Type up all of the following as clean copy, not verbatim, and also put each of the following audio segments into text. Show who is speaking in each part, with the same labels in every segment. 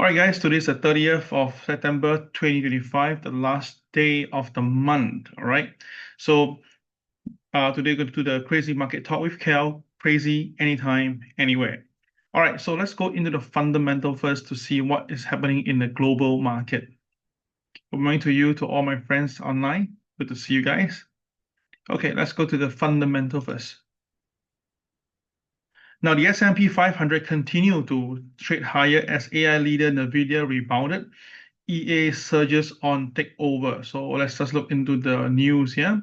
Speaker 1: All right, guys, today's the 30th of September 2025, the last day of the month. All right. So today we're going to do the crazy market talk with KEL, crazy anytime, anywhere. All right, so let's go into the fundamental first to see what is happening in the global market. Good morning to you, to all my friends online. Good to see you guys. Okay, let's go to the fundamental first. Now, the S&P 500 continued to trade higher as AI leader NVIDIA rebounded. EA surges on takeover. So let's just look into the news here.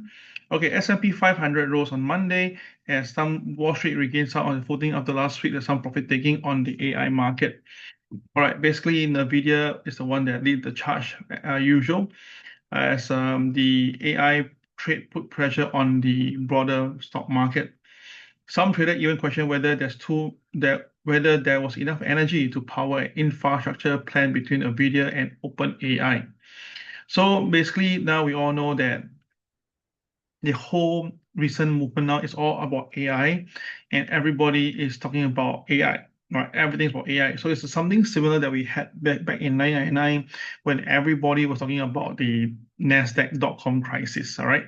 Speaker 1: Okay, S&P 500 rose on Monday as some Wall Street regained some on the footing after last week. There's some profit taking on the AI market. All right, basically NVIDIA is the one that lead the charge usual as the AI trade put pressure on the broader stock market. Some traders even question whether whether there was enough energy to power an infrastructure plan between NVIDIA and OpenAI. So basically, now we all know that the whole recent movement now is all about AI, and everybody is talking about AI. Right, everything's about AI. So it's something similar that we had back in 1999 when everybody was talking about the Nasdaq.com crisis. All right.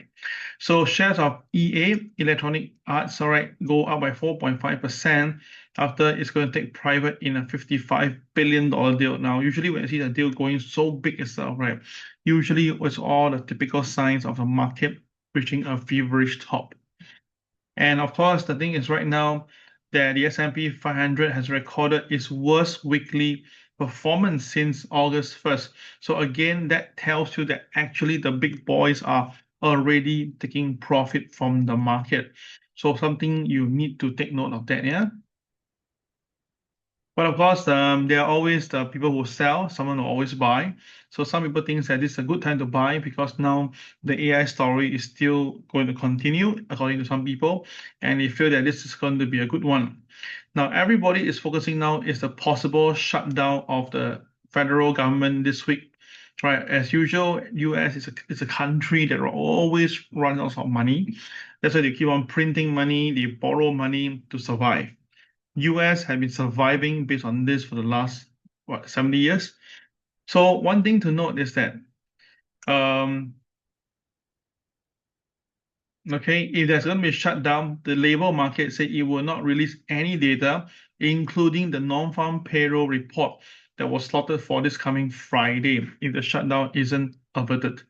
Speaker 1: So shares of EA, Electronic Arts, all right, go up by 4.5% after it's going to take private in a $55 billion deal. Now, usually when you see the deal going so big itself, right, usually it's all the typical signs of the market reaching a feverish top. And of course, the thing is right now that the S&P 500 has recorded its worst weekly performance since August 1st. So again, that tells you that actually the big boys are already taking profit from the market. So something you need to take note of that, yeah? But of course, there are always the people who sell, someone will always buy. So some people think that this is a good time to buy because now the AI story is still going to continue, according to some people, and they feel that this is going to be a good one. Now, everybody is focusing now is the possible shutdown of the federal government this week. Right, as usual, US is a country that will always run out of money. That's why they keep on printing money, they borrow money to survive. US have been surviving based on this for the last 70 years. So one thing to note is that okay, if there's going to be a shutdown, the labor market say it will not release any data, including the non-farm payroll report that was slotted for this coming Friday if the shutdown isn't averted.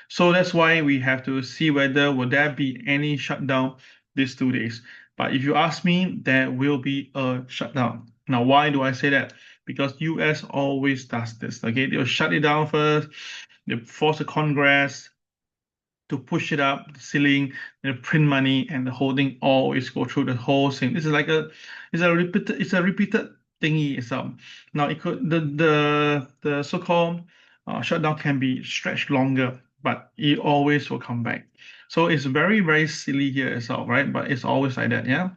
Speaker 1: So that's why we have to see whether will there be any shutdown these 2 days. But if you ask me, there will be a shutdown. Now, why do I say that? Because US always does this. Okay, they'll shut it down first. They force the Congress to push it up the ceiling, print money, and the whole thing always go through the whole thing. This is like it's a repeated thingy itself. Now it could the so-called shutdown can be stretched longer, but it always will come back. So it's very, very silly here itself, right? But it's always like that, yeah.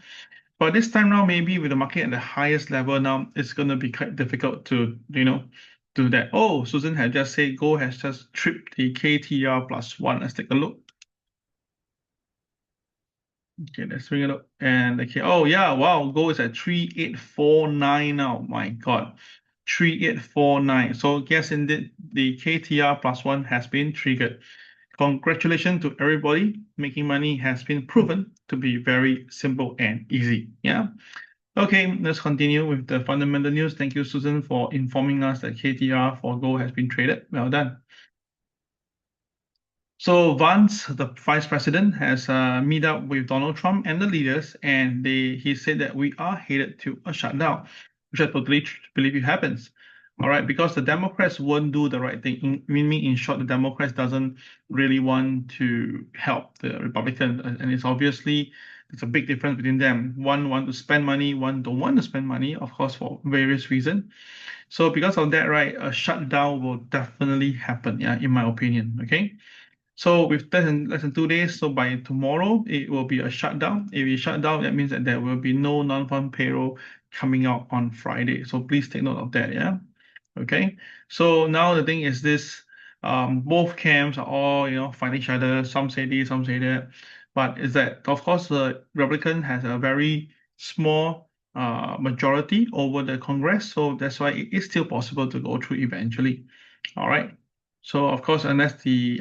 Speaker 1: But this time now, maybe with the market at the highest level now, it's going to be quite difficult to, do that. Oh, Susan had just said gold has just tripped the KTR plus one. Let's take a look. Okay, let's bring it up. And okay, oh yeah, wow, gold is at 3849 now. My God, 3849. So guess indeed the KTR plus one has been triggered. Congratulations to everybody. Making money has been proven to be very simple and easy. Yeah. Okay, let's continue with the fundamental news. Thank you, Susan, for informing us that KTR for gold has been traded. Well done. So Vance, the vice president, has meet up with Donald Trump and the leaders, and he said that we are headed to a shutdown, which I totally believe it happens. All right, because the Democrats won't do the right thing. In short, the Democrats doesn't really want to help the Republicans, and it's obviously there's a big difference between them. One want to spend money, one don't want to spend money, of course, for various reasons. So because of that, right, a shutdown will definitely happen, yeah, in my opinion. Okay. So with less than 2 days, so by tomorrow, it will be a shutdown. If we shut down, that means that there will be no non-farm payroll coming out on Friday. So please take note of that, yeah? Okay. So now the thing is this, both camps are all, fighting each other. Some say this, some say that. But is that, of course, the Republican has a very small majority over the Congress, so that's why it is still possible to go through eventually. All right. So of course, unless the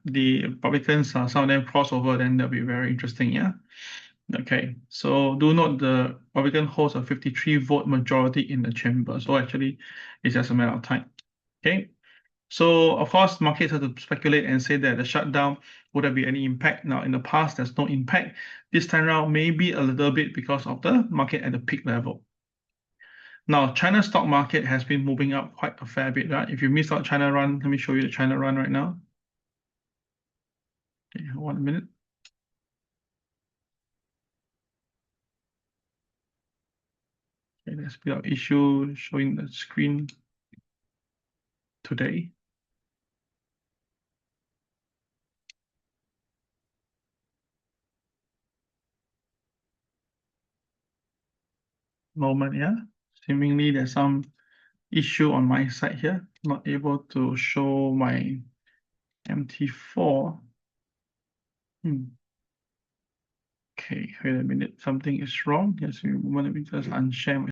Speaker 1: Republicans, some of them cross over, then that'll be very interesting. Yeah. Okay. So do note the Republican holds a 53 vote majority in the chamber. So actually, it's just a matter of time. Okay. So of course, markets have to speculate and say that the shutdown would there be any impact? Now, in the past, there's no impact. This time around, maybe a little bit because of the market at the peak level. Now, China's stock market has been moving up quite a fair bit, right? If you missed out China run, let me show you the China run right now. Okay, 1 minute. Okay, let's build up issue showing the screen today. Moment, yeah. Seemingly there's some issue on my side here. Not able to show my MT4. Okay, wait a minute. Something is wrong. Just a moment. Let me just unshare my